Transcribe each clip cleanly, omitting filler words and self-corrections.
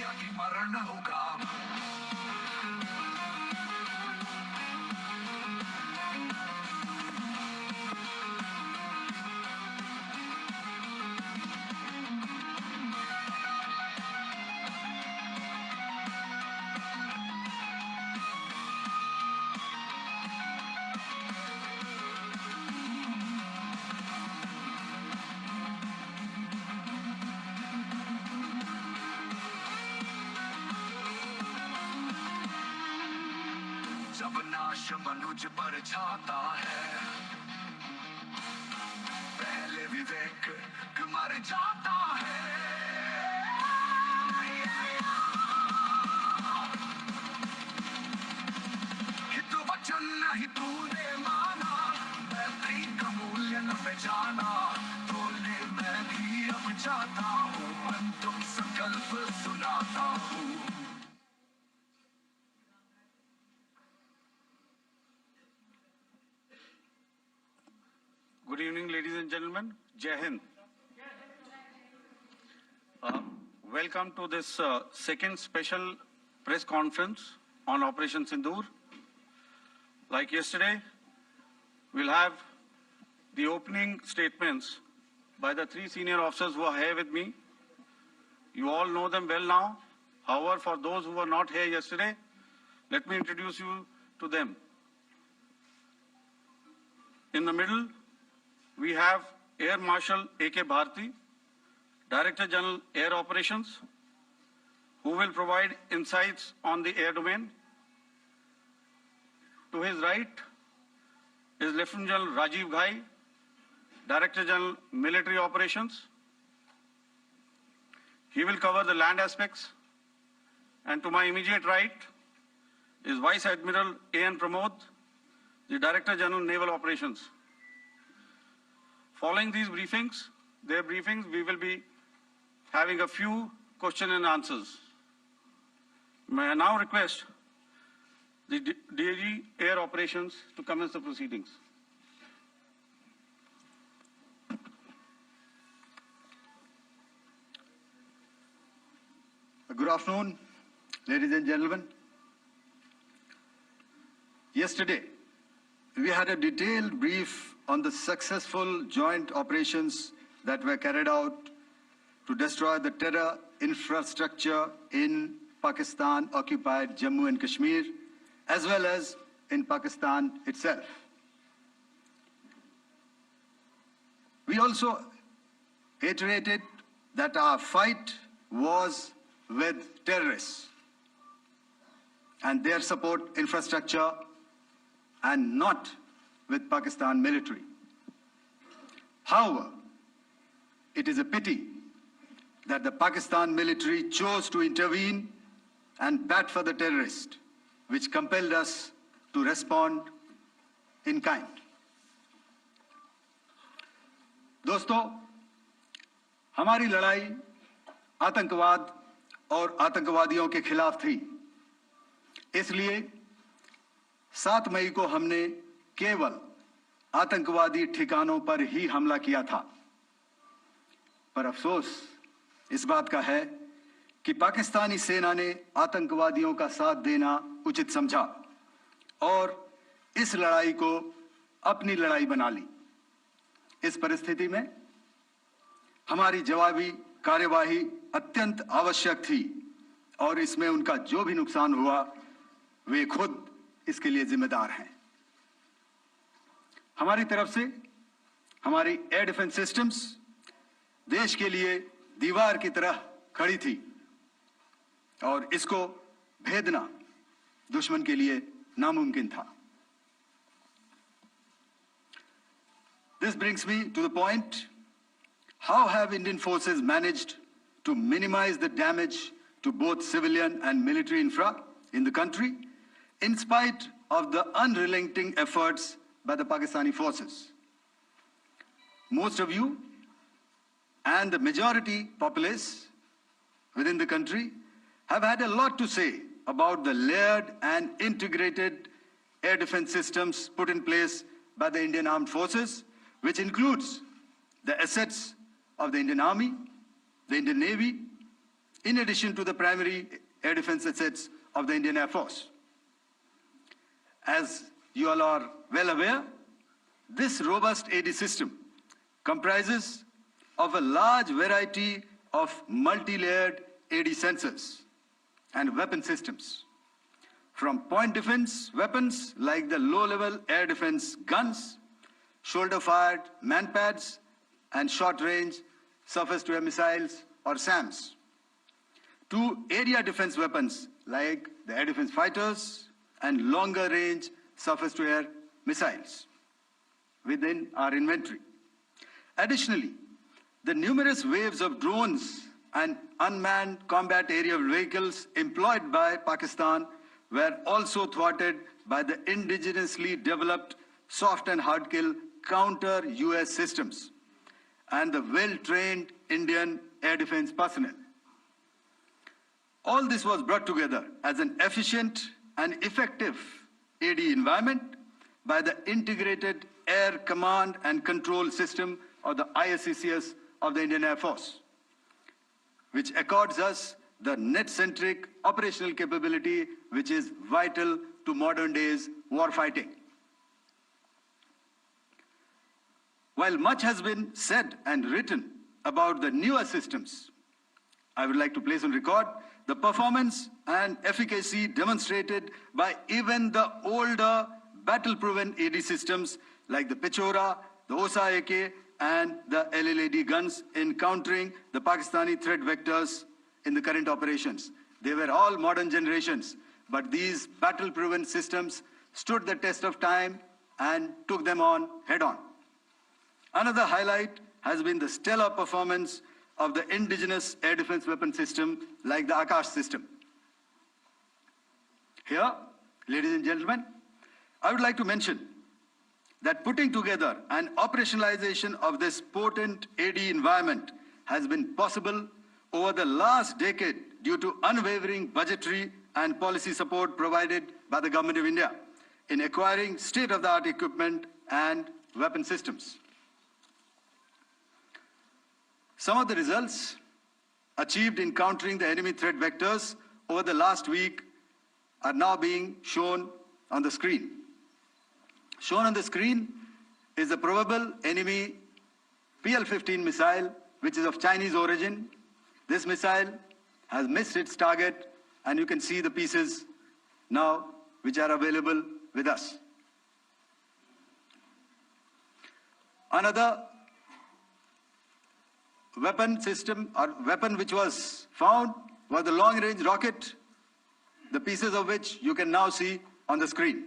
या कि मरण होगा। जब नाश मनुज पर छाता है, पहले विवेक मर जाता है। हित वचन नहीं तूने माना, मैत्री का मूल्य न पहचाना, बोलने मैं भी अब चाहता हूँ, अंतिम संकल्प सुनाता हूँ। Good evening, ladies and gentlemen. Jai Hind. Welcome to this second special press conference on Operation Sindoor. Like yesterday, we'll have the opening statements by the three senior officers who are here with me. You all know them well now. However, for those who were not here yesterday, let me introduce you to them. In the middle, we have Air Marshal A.K. Bharti, Director General Air Operations, who will provide insights on the air domain. To his right is Lieutenant General Rajiv Ghai, Director General Military Operations. He will cover the land aspects. And to my immediate right is Vice Admiral A.N. Pramod, the Director General Naval Operations. Following these briefings, we will be having a few question and answers. May I now request the DG Air Operations to commence the proceedings. Good afternoon, ladies and gentlemen. Yesterday, we had a detailed brief on the successful joint operations that were carried out to destroy the terror infrastructure in Pakistan-occupied Jammu and Kashmir, as well as in Pakistan itself. We also iterated that our fight was with terrorists and their support infrastructure and not with Pakistan military. However, it is a pity that the Pakistan military chose to intervene and bat for the terrorist, which compelled us to respond in kind. दोस्तों, हमारी लड़ाई आतंकवाद और आतंकवादियों के खिलाफ थी। इसलिए 7 मई को हमने केवल आतंकवादी ठिकानों पर ही हमला किया था। पर अफसोस इस बात का है कि पाकिस्तानी सेना ने आतंकवादियों का साथ देना उचित समझा और इस लड़ाई को अपनी लड़ाई बना ली। इस परिस्थिति में हमारी जवाबी कार्यवाही अत्यंत आवश्यक थी और इसमें उनका जो भी नुकसान हुआ, वे खुद इसके लिए जिम्मेदार हैं। हमारी तरफ से हमारी एयर डिफेंस सिस्टम्स देश के लिए दीवार की तरह खड़ी थी और इसको भेदना दुश्मन के लिए नामुमकिन था। This brings me to the point, how have Indian forces managed to minimize the damage to both civilian and military infra in the country in spite of the unrelenting efforts by the Pakistani forces? Most of you and the majority populace within the country have had a lot to say about the layered and integrated air defense systems put in place by the Indian Armed Forces, which includes the assets of the Indian Army, the Indian Navy, in addition to the primary air defense assets of the Indian Air Force. As you all are well aware, this robust AD system comprises of a large variety of multi-layered AD sensors and weapon systems, from point defense weapons like the low-level air defense guns, shoulder-fired manpads, and short-range surface-to-air missiles or SAMs, to area defense weapons like the air defense fighters and longer-range surface-to-air missiles within our inventory. Additionally, the numerous waves of drones and unmanned combat aerial vehicles employed by Pakistan were also thwarted by the indigenously developed soft and hard kill counter-US systems and the well-trained Indian air defense personnel. All this was brought together as an efficient and effective AD environment by the Integrated Air Command and Control System, or the ISCCS of the Indian Air Force, which accords us the net-centric operational capability which is vital to modern days warfighting. While much has been said and written about the newer systems, I would like to place on record the performance and efficacy demonstrated by even the older battle-proven AD systems like the Pechora, the OSA AK, and the LLAD guns in countering the Pakistani threat vectors in the current operations. They were all modern generations, but these battle-proven systems stood the test of time and took them on head-on. Another highlight has been the stellar performance of the indigenous air defense weapon system like the Akash system. Here, ladies and gentlemen, I would like to mention that putting together and operationalization of this potent AD environment has been possible over the last decade due to unwavering budgetary and policy support provided by the Government of India in acquiring state-of-the-art equipment and weapon systems. Some of the results achieved in countering the enemy threat vectors over the last week are now being shown on the screen. Shown on the screen is the probable enemy PL-15 missile, which is of Chinese origin. This missile has missed its target, and you can see the pieces now which are available with us. Another weapon system or weapon which was found was the long-range rocket, the pieces of which you can now see on the screen.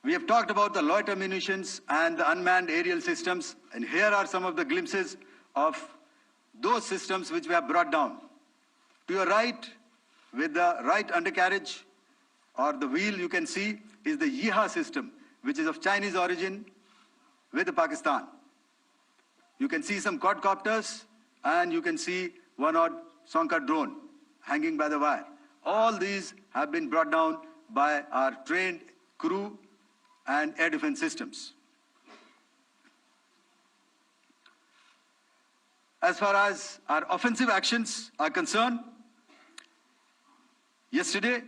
We have talked about the loiter munitions and the unmanned aerial systems, and here are some of the glimpses of those systems which we have brought down. To your right, with the right undercarriage or the wheel, you can see is the Yeeha system, which is of Chinese origin with Pakistan. You can see some quadcopters, and you can see one odd Sonka drone hanging by the wire. All these have been brought down by our trained crew and air defense systems. As far as our offensive actions are concerned, yesterday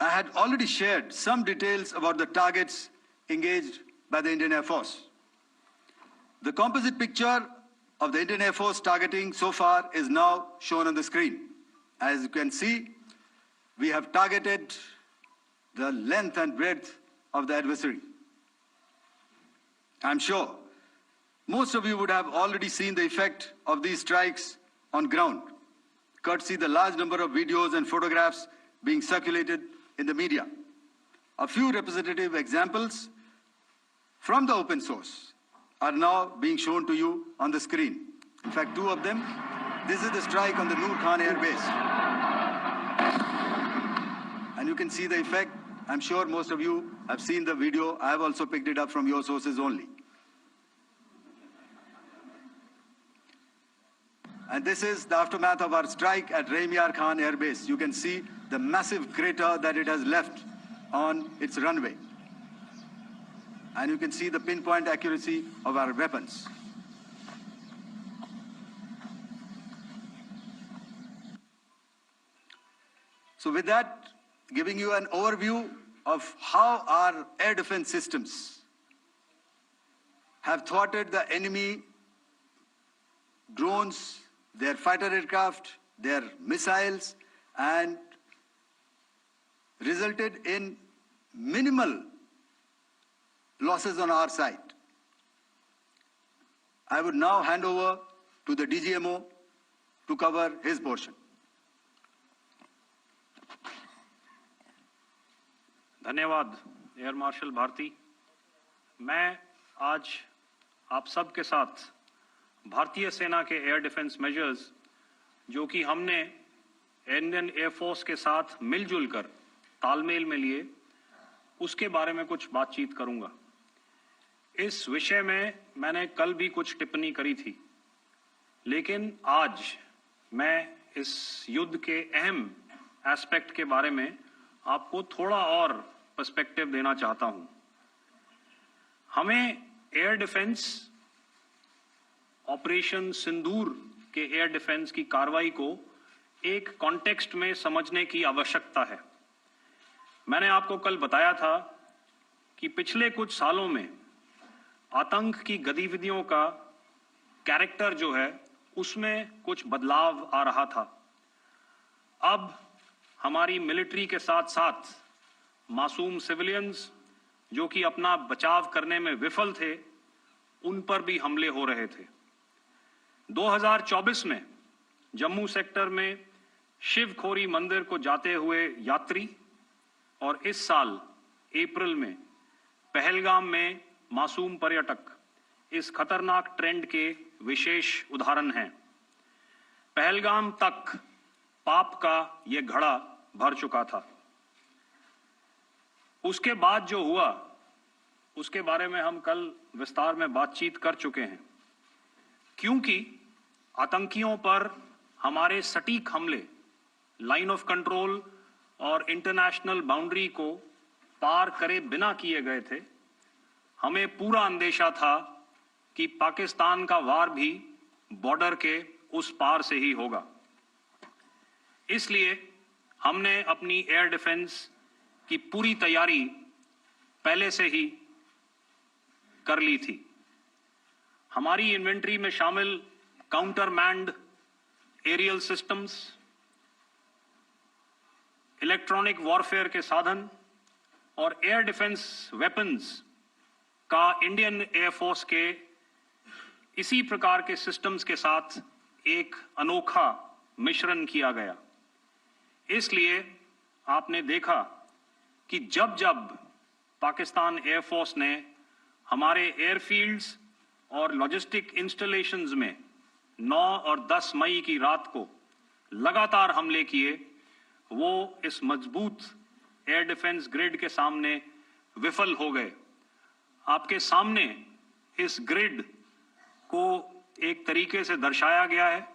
I had already shared some details about the targets engaged by the Indian Air Force. The composite picture of the Indian Air Force targeting so far is now shown on the screen. As you can see, we have targeted the length and breadth of the adversary. I'm sure most of you would have already seen the effect of these strikes on ground, courtesy the large number of videos and photographs being circulated in the media. A few representative examples from the open source are now being shown to you on the screen. In fact, two of them. This is the strike on the Noor Khan Air Base. And you can see the effect. I'm sure most of you have seen the video. I have also picked it up from your sources only. And this is the aftermath of our strike at Rahim Yar Khan Air Base. You can see the massive crater that it has left on its runway. and you can see the pinpoint accuracy of our weapons. So with that, giving you an overview of how our air defense systems have thwarted the enemy drones, their fighter aircraft, their missiles, and resulted in minimal losses on our side. I would now hand over to the DGMO to cover his portion. धन्यवाद air marshal Bharti. मैं आज आप सब के साथ भारतीय सेना के एयर डिफेंस मेजर्स जो कि हमने इंडियन एयरफोर्स के साथ मिलजुल कर तालमेल में लिए, उसके बारे में कुछ बातचीत करूंगा। इस विषय में मैंने कल भी कुछ टिप्पणी करी थी, लेकिन आज मैं इस युद्ध के अहम एस्पेक्ट के बारे में आपको थोड़ा और पर्सपेक्टिव देना चाहता हूं। हमें एयर डिफेंस ऑपरेशन सिंदूर के एयर डिफेंस की कार्रवाई को एक कॉन्टेक्स्ट में समझने की आवश्यकता है। मैंने आपको कल बताया था कि पिछले कुछ सालों में आतंक की गतिविधियों का कैरेक्टर जो है उसमें कुछ बदलाव आ रहा था। अब हमारी मिलिट्री के साथ साथ मासूम सिविलियंस जो कि अपना बचाव करने में विफल थे, उन पर भी हमले हो रहे थे। 2024 में जम्मू सेक्टर में शिवखोरी मंदिर को जाते हुए यात्री और इस साल अप्रैल में पहलगाम में मासूम पर्यटक इस खतरनाक ट्रेंड के विशेष उदाहरण हैं। पहलगाम तक पाप का ये घड़ा भर चुका था। उसके बाद जो हुआ उसके बारे में हम कल विस्तार में बातचीत कर चुके हैं, क्योंकि आतंकियों पर हमारे सटीक हमले लाइन ऑफ कंट्रोल और इंटरनेशनल बाउंड्री को पार करे बिना किए गए थे। हमें पूरा अंदेशा था कि पाकिस्तान का वार भी बॉर्डर के उस पार से ही होगा। इसलिए हमने अपनी एयर डिफेंस की पूरी तैयारी पहले से ही कर ली थी। हमारी इन्वेंट्री में शामिल counter manned aerial systems, electronic warfare के साधन और एयर डिफेंस वेपन्स का इंडियन एयरफोर्स के इसी प्रकार के सिस्टम्स के साथ एक अनोखा मिश्रण किया गया। इसलिए आपने देखा कि जब जब पाकिस्तान एयरफोर्स ने हमारे एयरफील्ड्स और लॉजिस्टिक इंस्टॉलेशंस में 9 और 10 मई की रात को लगातार हमले किए, वो इस मजबूत एयर डिफेंस ग्रिड के सामने विफल हो गए। आपके सामने इस ग्रिड को एक तरीके से दर्शाया गया है।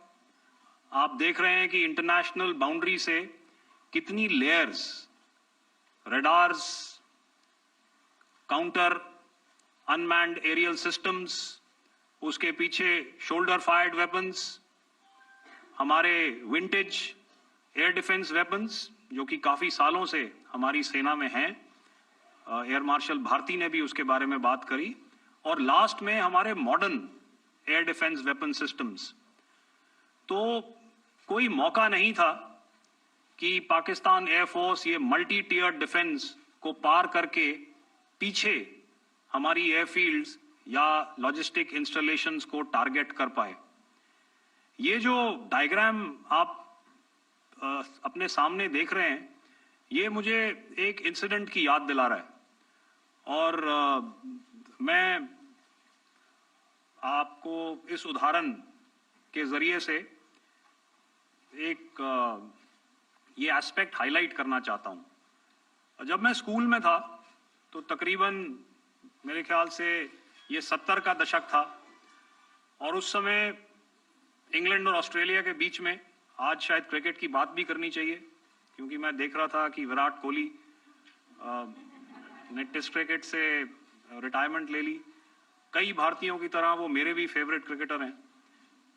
आप देख रहे हैं कि इंटरनेशनल बाउंड्री से कितनी layers, radars, counter unmanned aerial systems, उसके पीछे शोल्डर फायर्ड वेपन्स, हमारे विंटेज एयर डिफेंस वेपन्स जो कि काफी सालों से हमारी सेना में हैं। एयर मार्शल भारती ने भी उसके बारे में बात करी। और लास्ट में हमारे modern air defence weapon systems. तो कोई मौका नहीं था कि पाकिस्तान एयरफोर्स ये मल्टी टियर डिफेंस को पार करके पीछे हमारी एयरफील्ड्स या लॉजिस्टिक इंस्टॉलेशंस को टारगेट कर पाए। ये जो डायग्राम आप अपने सामने देख रहे हैं, ये मुझे एक इंसिडेंट की याद दिला रहा है। और मैं आपको इस उदाहरण के जरिए से एक ये एस्पेक्ट हाईलाइट करना चाहता हूं। जब मैं स्कूल में था तो तकरीबन मेरे ख्याल से ये 70 का दशक था और उस समय इंग्लैंड और ऑस्ट्रेलिया के बीच में, आज शायद क्रिकेट की बात भी करनी चाहिए क्योंकि मैं देख रहा था कि विराट कोहली ने टेस्ट क्रिकेट से रिटायरमेंट ले ली। कई भारतीयों की तरह वो मेरे भी फेवरेट क्रिकेटर हैं।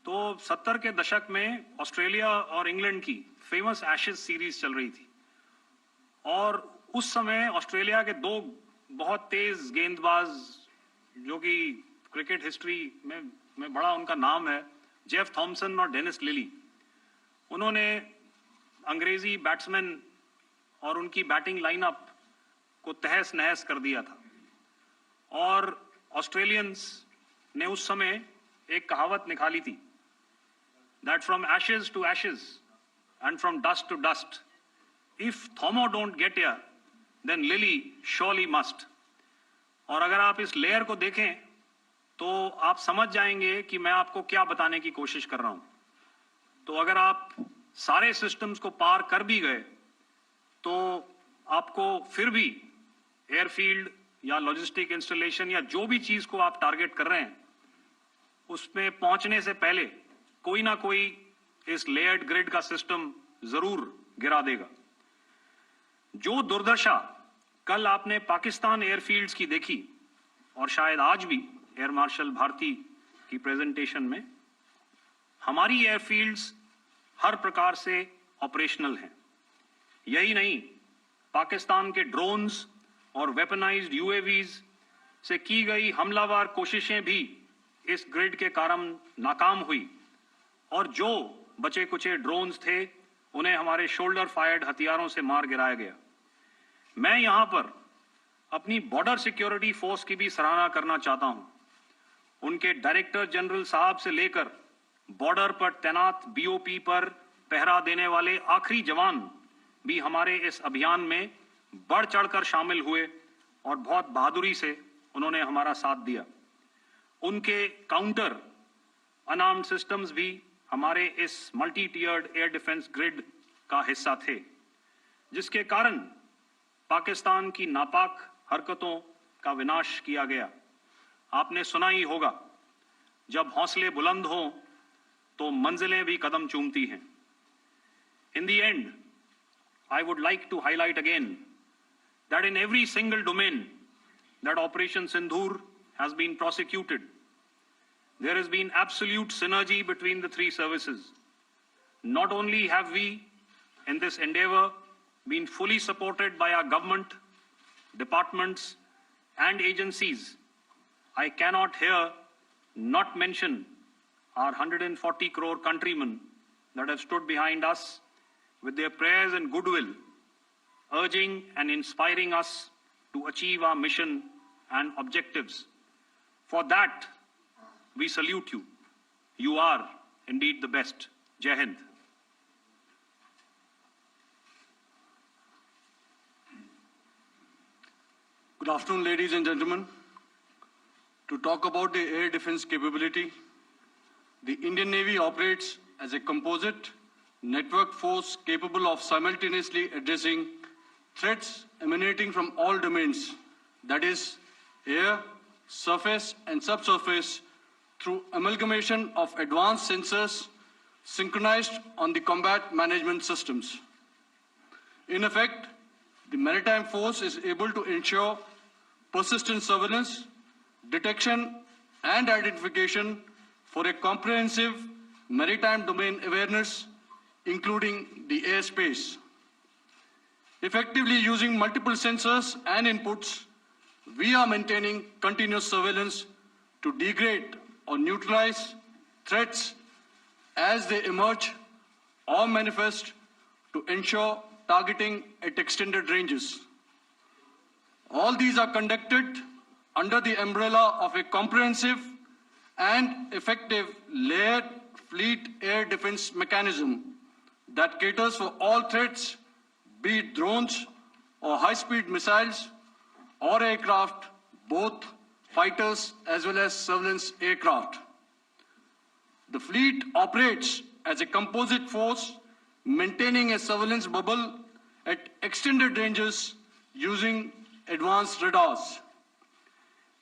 तो 70 के दशक में ऑस्ट्रेलिया और इंग्लैंड की फेमस एशेज सीरीज चल रही थी और उस समय ऑस्ट्रेलिया के दो बहुत तेज गेंदबाज जो कि क्रिकेट हिस्ट्री में बड़ा उनका नाम है, जेफ थॉमसन और डेनिस लिली, उन्होंने अंग्रेजी बैट्समैन और उनकी बैटिंग लाइनअप को तहस नहस कर दिया था। और ऑस्ट्रेलियंस ने उस समय एक कहावत निकाली थी, that from ashes to ashes and from dust to dust, if Thommo don't get here then Lillee surely must. और अगर आप इस लेयर को देखें तो आप समझ जाएंगे कि मैं आपको क्या बताने की कोशिश कर रहा हूं। तो अगर आप सारे सिस्टम्स को पार कर भी गए तो आपको फिर भी एयरफील्ड या लॉजिस्टिक इंस्टॉलेशन या जो भी चीज को आप टारगेट कर रहे हैं उसमें पहुंचने से पहले कोई ना कोई इस लेयर्ड ग्रिड का सिस्टम जरूर गिरा देगा। जो दुर्दशा कल आपने पाकिस्तान एयरफील्ड्स की देखी और शायद आज भी एयर मार्शल भारती की प्रेजेंटेशन में, हमारी एयरफील्ड्स हर प्रकार से ऑपरेशनल हैं। यही नहीं, पाकिस्तान के ड्रोन्स और वेपनाइज्ड यूएवीज से की गई हमलावर कोशिशें भी इस ग्रिड के कारण नाकाम हुई और जो बचे कुचे ड्रोन्स थे उन्हें हमारे शोल्डर फायर्ड हथियारों से मार गिराया गया। मैं यहां पर अपनी बॉर्डर सिक्योरिटी फोर्स की भी सराहना करना चाहता हूं। उनके डायरेक्टर जनरल साहब से लेकर बॉर्डर पर तैनात बीओपी पर पहरा देने वाले आखिरी जवान भी हमारे इस अभियान में बढ़ चढ़कर शामिल हुए और बहुत बहादुरी से उन्होंने हमारा साथ दिया। उनके काउंटर अनार्म्ड सिस्टम्स भी हमारे इस मल्टी टियर्ड एयर डिफेंस ग्रिड का हिस्सा थे, जिसके कारण पाकिस्तान की नापाक हरकतों का विनाश किया गया। आपने सुना ही होगा, जब हौसले बुलंद हों तो मंजिलें भी कदम चूमती हैं। In the end, I would like to highlight again that in every single domain that Operation Sindoor has been prosecuted, there has been absolute synergy between the three services. Not only have we, in this endeavor, been fully supported by our government, departments, and agencies, I cannot here not mention our 140 crore countrymen that have stood behind us with their prayers and goodwill, urging and inspiring us to achieve our mission and objectives. For that, we salute you. You are indeed the best. Jai Hind. Good afternoon, ladies and gentlemen. To talk about the air defense capability, the Indian Navy operates as a composite network force capable of simultaneously addressing threats emanating from all domains, that is, air, surface, and subsurface, through amalgamation of advanced sensors synchronized on the combat management systems. In effect, the maritime force is able to ensure persistent surveillance, detection, and identification for a comprehensive maritime domain awareness, including the airspace. Effectively using multiple sensors and inputs, we are maintaining continuous surveillance to degrade or neutralize threats as they emerge or manifest, to ensure targeting at extended ranges. All these are conducted under the umbrella of a comprehensive and effective layered fleet air defense mechanism that caters for all threats, be it drones or high-speed missiles or aircraft, both fighters as well as surveillance aircraft. The fleet operates as a composite force, maintaining a surveillance bubble at extended ranges using advanced radars.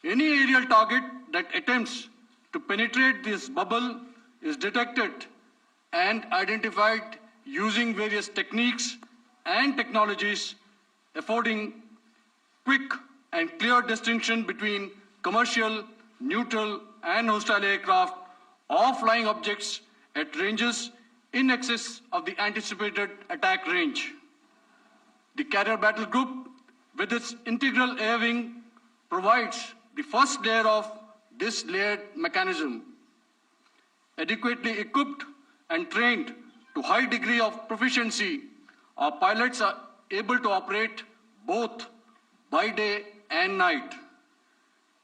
Any aerial target that attempts to penetrate this bubble is detected and identified using various techniques and technologies, affording quick and clear distinction between commercial, neutral, and hostile aircraft or flying objects at ranges in excess of the anticipated attack range. The Carrier Battle Group, with its integral air wing, provides the first layer of this layered mechanism. Adequately equipped and trained to high degree of proficiency, our pilots are able to operate both by day and night.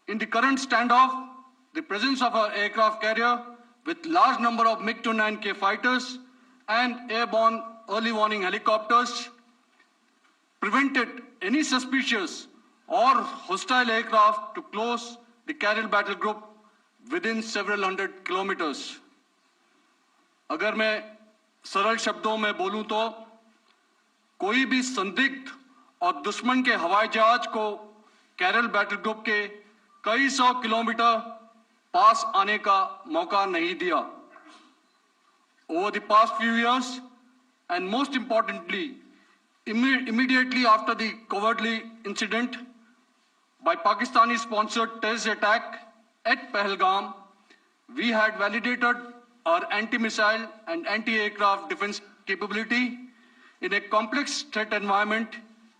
In the current standoff, the presence of our aircraft carrier with large number of MiG-29K fighters and airborne early warning helicopters prevented any suspicious or hostile aircraft to close the Carrier Battle Group within several hundred kilometers. अगर मैं सरल शब्दों में बोलूं तो कोई भी संदिग्ध और दुश्मन के हवाई जहाज को कैरल बैटल ग्रुप के कई सौ किलोमीटर पास आने का मौका नहीं दिया. Over the past few years, and most importantly, immediately after the cowardly incident by Pakistani-sponsored terrorist attack at Pahalgam, we had validated our anti-missile and anti-aircraft defense capability in a complex threat environment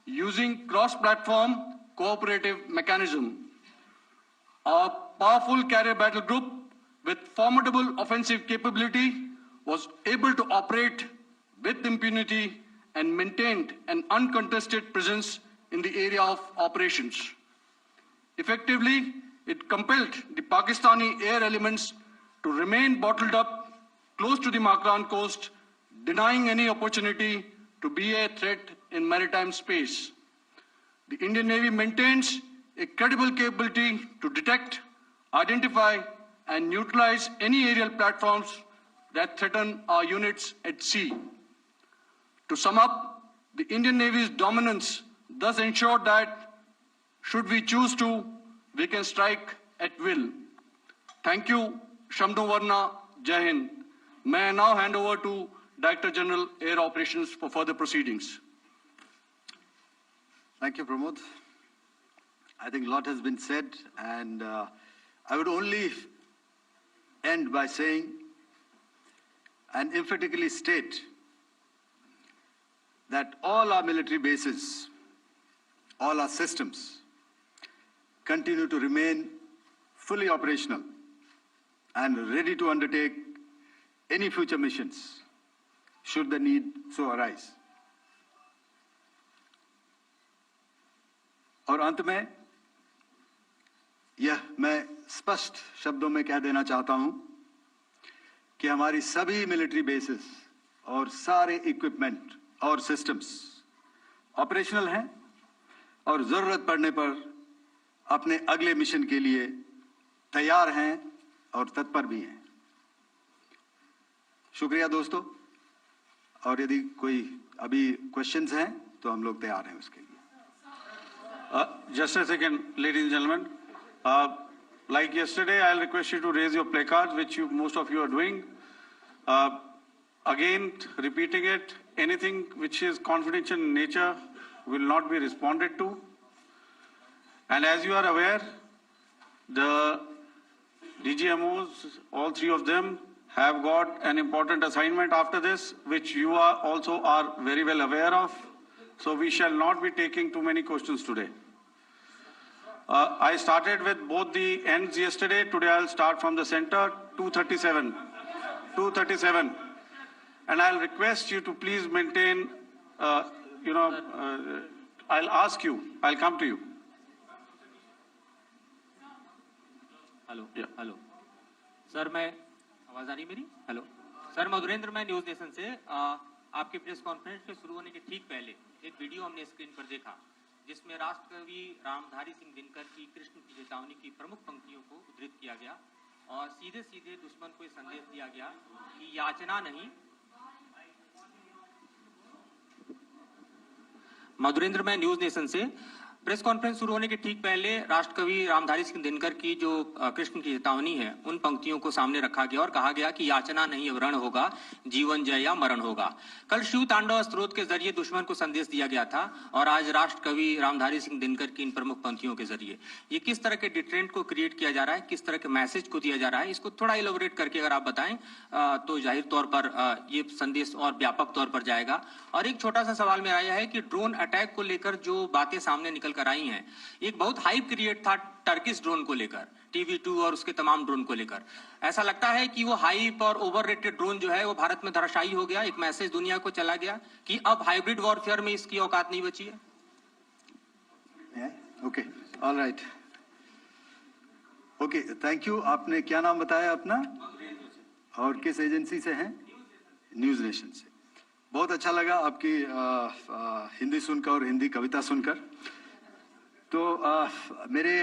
using cross-platform cooperative mechanism. Our powerful carrier battle group with formidable offensive capability was able to operate with impunity and maintained an uncontested presence in the area of operations. Effectively, it compelled the Pakistani air elements to remain bottled up close to the Makran coast, denying any opportunity to be a threat in maritime space. The Indian Navy maintains a credible capability to detect, identify, and neutralize any aerial platforms that threaten our units at sea. To sum up, the Indian Navy's dominance thus ensured that, should we choose to, we can strike at will. Thank you, Shamdhu Varna, Jai Hind. May I now hand over to Director General Air Operations for further proceedings. Thank you, Pramod. I think a lot has been said, and I would only end by saying and emphatically state that all our military bases, all our systems continue to remain fully operational and ready to undertake any future missions should the need so arise. और अंत में यह मैं स्पष्ट शब्दों में कह देना चाहता हूं कि हमारी सभी मिलिट्री बेसेस और सारे इक्विपमेंट और सिस्टम्स ऑपरेशनल हैं और जरूरत पड़ने पर अपने अगले मिशन के लिए तैयार हैं और तत्पर भी हैं. शुक्रिया दोस्तों, और यदि कोई अभी क्वेश्चंस हैं तो हम लोग तैयार हैं उसके लिए. Just a second, ladies and gentlemen. Like yesterday, I'll request you to raise your placards, which most of you are doing. Again, repeating it, anything which is confidential in nature will not be responded to. And as you are aware, the DGMOs, all three of them, have got an important assignment after this, which you also are very well aware of. So we shall not be taking too many questions today. I started with both the ends yesterday. Today I'll start from the center, 237. 237. And I'll request you to please maintain, I'll ask you, I'll come to you. Hello hello sir, मैं आवाज आ रही मेरी? Hello sir, Madhurendra, मैं news nation से आपकी press conference के शुरू होने के ठीक पहले एक वीडियो हमने स्क्रीन पर देखा जिसमें राष्ट्रकवि रामधारी सिंह दिनकर की कृष्ण की चेतावनी की प्रमुख पंक्तियों को उद्धृत किया गया और सीधे सीधे दुश्मन को संदेश दिया गया कि याचना नहीं. मधुरेंद्र, मैं न्यूज नेशन से प्रेस कॉन्फ्रेंस शुरू होने के ठीक पहले राष्ट्रकवि रामधारी सिंह दिनकर की जो कृष्ण की चेतावनी है उन पंक्तियों को सामने रखा गया और कहा गया कि याचना नहीं अब रण होगा, जीवन जय या मरण होगा। कल शिव तांडव स्त्रोत के जरिए दुश्मन को संदेश दिया गया था और आज राष्ट्रकवि रामधारी सिंह दिनकर की इन प्रमुख पंक्तियों के जरिए ये किस तरह के डिटरेंट को क्रिएट किया जा रहा है, किस तरह के मैसेज को दिया जा रहा है, इसको थोड़ा इलेबोरेट करके अगर आप बताएं तो जाहिर तौर पर ये संदेश और व्यापक तौर पर जाएगा। और एक छोटा सा सवाल मेरा यह है कि ड्रोन अटैक को लेकर जो बातें सामने निकल कर आई हैं, एक बहुत हाइप क्रिएट था टर्किश ड्रोन को लेकर, TV2 और उसके तमाम ड्रोन को लेकर। ऐसा लगता है कि वो हाइप और ओवररेटेड ड्रोन जो है वो भारत में धराशायी हो गया, एक मैसेज दुनिया को चला गया कि अब हाइब्रिड वॉरफेयर में इसकी औकात नहीं बची है। Okay, all right, okay, thank you. आपने क्या नाम बताया अपना और किस एजेंसी से हैं? न्यूज नेशन से। बहुत अच्छा लगा आपकी हिंदी सुनकर और हिंदी कविता सुनकर। तो मेरे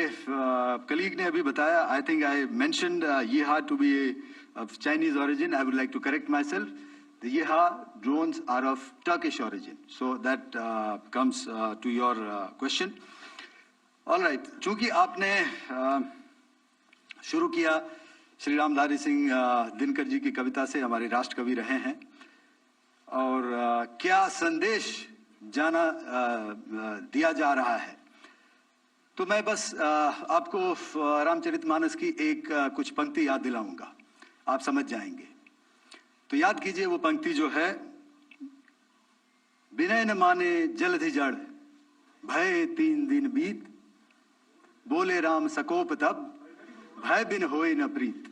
कलीग ने अभी बताया, I think I mentioned Yeeha to be of Chinese origin. I would like to correct myself. The Yeeha drones are of Turkish origin. So that comes to your question. All right. चूंकि आपने शुरू किया श्री रामधारी सिंह दिनकर जी की कविता से, हमारे राष्ट्र कवि रहे हैं, और क्या संदेश दिया जा रहा है, तो मैं बस आपको रामचरितमानस की एक कुछ पंक्ति याद दिलाऊंगा, आप समझ जाएंगे। तो याद कीजिए वो पंक्ति जो है, विनय न माने जलधि जड़, भय 3 दिन बीत, बोले राम सकोप तब, भय बिन होए न प्रीत।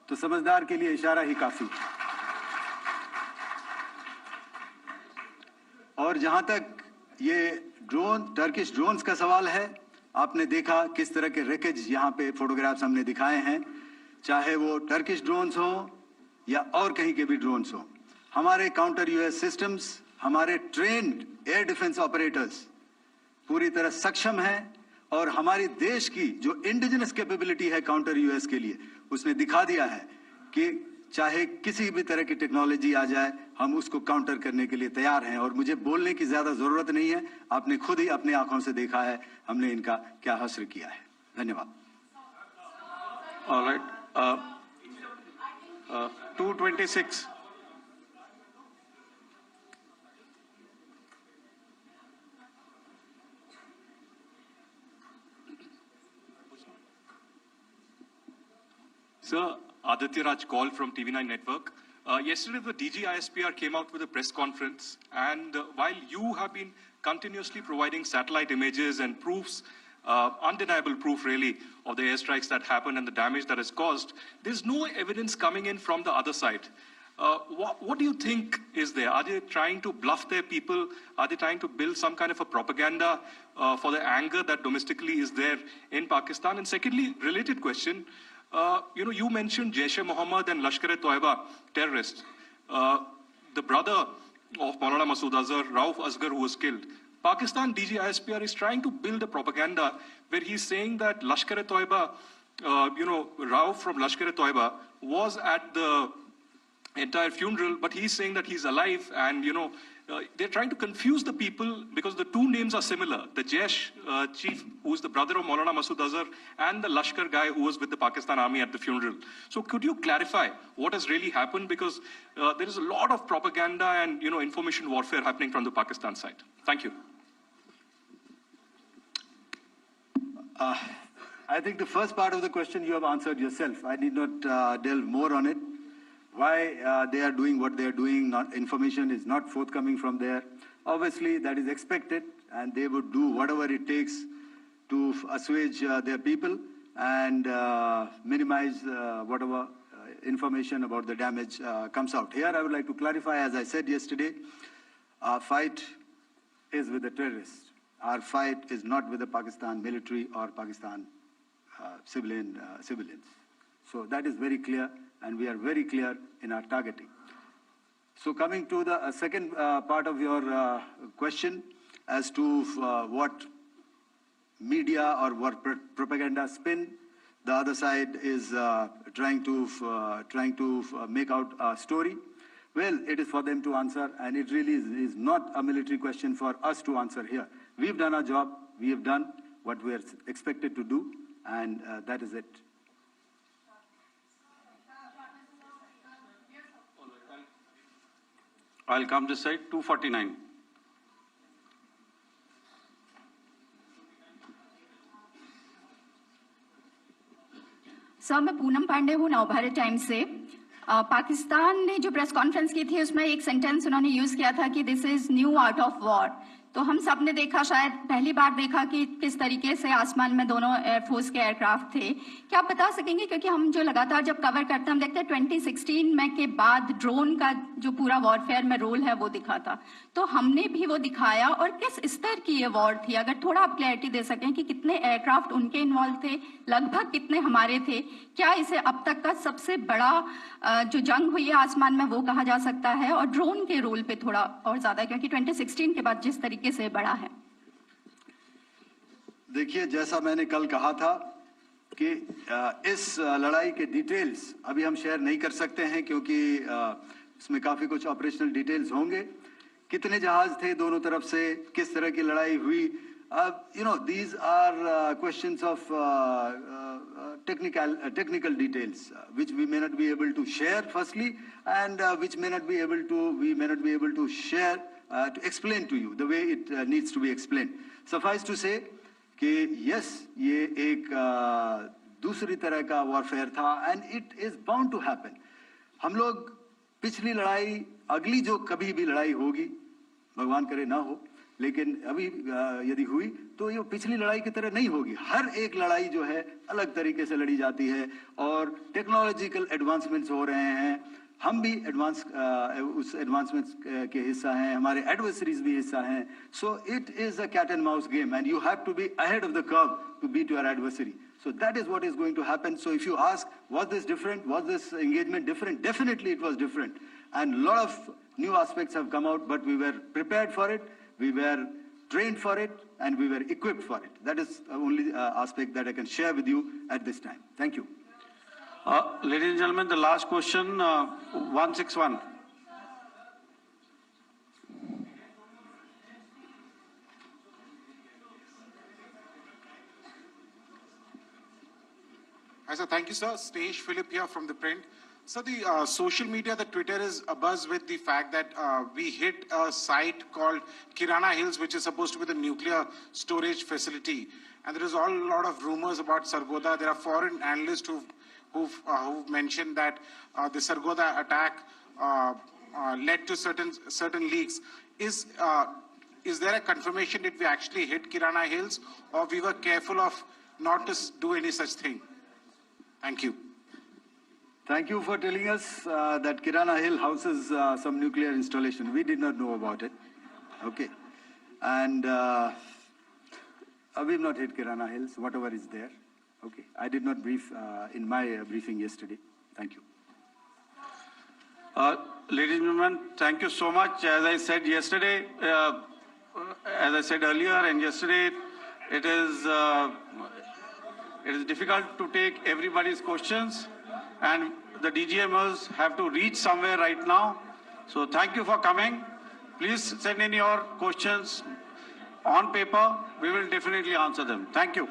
तो समझदार के लिए इशारा ही काफी। और जहां तक ये टर्किश ड्रोन्स का सवाल है, आपने देखा किस तरह के रेकेज यहाँ पे फोटोग्राफ्स हमने दिखाए हैं, चाहे वो टर्किश ड्रोन्स हो या और कहीं के भी ड्रोन्स हो। हमारे काउंटर यूएस सिस्टम्स, हमारे ट्रेन्ड एयर डिफेंस ऑपरेटर्स पूरी तरह सक्षम हैं, और हमारी देश की जो इंडिजिनस कैपेबिलिटी है काउंटर यूएस के लिए, उसने दिखा दिया है कि चाहे किसी भी तरह की टेक्नोलॉजी आ जाए, हम उसको काउंटर करने के लिए तैयार हैं। और मुझे बोलने की ज्यादा जरूरत नहीं है, आपने खुद ही अपनी आंखों से देखा है हमने इनका क्या हश्र किया है। धन्यवाद। All right. 226. Sir, Aditya Raj called from TV9 Network. Yesterday, the DG ISPR came out with a press conference, and while you have been continuously providing satellite images and proofs, undeniable proof really, of the airstrikes that happened and the damage that is caused, there's no evidence coming in from the other side. What do you think is there? Are they trying to bluff their people? Are they trying to build some kind of a propaganda for the anger that domestically is there in Pakistan? And secondly, related question, you mentioned Jaish-e-Mohammed and Lashkar-e-Toiba terrorists. The brother of Maulana Masood Azhar, Rauf Asghar, who was killed. Pakistan DG ISPR is trying to build a propaganda where he's saying that Lashkar-e-Toiba, Rauf from Lashkar-e-Toiba was at the entire funeral, but he's saying that he's alive, and they're trying to confuse the people because the two names are similar. The Jaish chief, who is the brother of Maulana Masood Azhar, and the Lashkar guy who was with the Pakistan army at the funeral. So could you clarify what has really happened? Because there is a lot of propaganda and information warfare happening from the Pakistan side. Thank you. I think the first part of the question you have answered yourself. I need not delve more on it. Why they are doing what they are doing, information is not forthcoming from there. Obviously, that is expected, and they would do whatever it takes to assuage their people and minimize whatever information about the damage comes out. Here, I would like to clarify, as I said yesterday, our fight is with the terrorists. Our fight is not with the Pakistan military or Pakistan civilians. So that is very clear, and we are very clear in our targeting. So coming to the second part of your question as to what media or what propaganda spin the other side is trying to make out a story. Well, it is for them to answer, and it really is not a military question for us to answer here. We've done our job. we have done what we are expected to do, and that is it. I'll come this side, 249. Sir, मैं पूनम पांडे हूँ Navbharat times से। पाकिस्तान ने जो press conference की थी उसमें एक sentence उन्होंने यूज किया था कि this is new art of war. तो हम सब ने देखा, शायद पहली बार देखा कि किस तरीके से आसमान में दोनों एयरफोर्स के एयरक्राफ्ट थे। क्या आप बता सकेंगे, क्योंकि हम जो लगातार जब कवर करते हैं हम देखते हैं 2016 में के बाद ड्रोन का जो पूरा वॉरफेयर में रोल है वो दिखा था, तो हमने भी वो दिखाया। और किस स्तर की ये वॉर थी, अगर थोड़ा आप क्लैरिटी दे सकें कि कितने एयरक्राफ्ट उनके इन्वॉल्व थे, लगभग कितने हमारे थे, क्या इसे अब तक का सबसे बड़ा जो जंग हुई है आसमान में वो कहा जा सकता है, और ड्रोन के रोल पे थोड़ा और ज्यादा, क्योंकि 2016 के बाद जिस तरीके से बड़ा है। देखिए, जैसा मैंने कल कहा था कि इस लड़ाई के डिटेल्स अभी हम शेयर नहीं कर सकते हैं, क्योंकि इसमें काफी कुछ ऑपरेशनल डिटेल्स होंगे। कितने जहाज थे दोनों तरफ से, किस तरह की लड़ाई हुई, these are questions of technical details which we may not be able to share firstly, and which we may not be able to share to explain to you the way it needs to be explained. Suffice to say कि yes, ये एक दूसरी तरह का warfare था, and it is bound to happen. हम लोग पिछली लड़ाई, अगली जो कभी भी लड़ाई होगी, भगवान करे ना हो, लेकिन अभी यदि हुई तो ये पिछली लड़ाई की तरह नहीं होगी। हर एक लड़ाई जो है अलग तरीके से लड़ी जाती है, और टेक्नोलॉजिकल एडवांसमेंट्स हो रहे हैं। हम भी उस एडवांसमेंट्स के हिस्सा हैं, हमारे एडवर्सरीज भी हिस्सा हैं। So it is a cat and mouse game, and you have to be ahead of the curve to beat your adversary. So that is what is going to happen. So if you ask, was this different? Was this engagement different? Definitely it was different. And a lot of new aspects have come out, but we were prepared for it, we were trained for it, and we were equipped for it. That is the only aspect that I can share with you at this time. Thank you. Ladies and gentlemen, the last question, 161. Hi, sir. Thank you, sir. Stesh Philip here from The Print. So the social media, the Twitter is abuzz with the fact that we hit a site called Kirana Hills, which is supposed to be the nuclear storage facility. And there is a lot of rumors about Sargodha. There are foreign analysts who've mentioned that the Sargodha attack led to certain leaks. Is there a confirmation that we actually hit Kirana Hills, or we were careful of not to do any such thing? Thank you. Thank you for telling us that Kirana Hill houses some nuclear installation. We did not know about it. Okay. And we've not hit Kirana Hills, whatever is there. Okay. I did not brief in my briefing yesterday. Thank you. Ladies and gentlemen, thank you so much. As I said yesterday, as I said earlier and yesterday, it is difficult to take everybody's questions, and the DGMers have to reach somewhere right now. So thank you for coming. Please send in your questions on paper. We will definitely answer them. Thank you.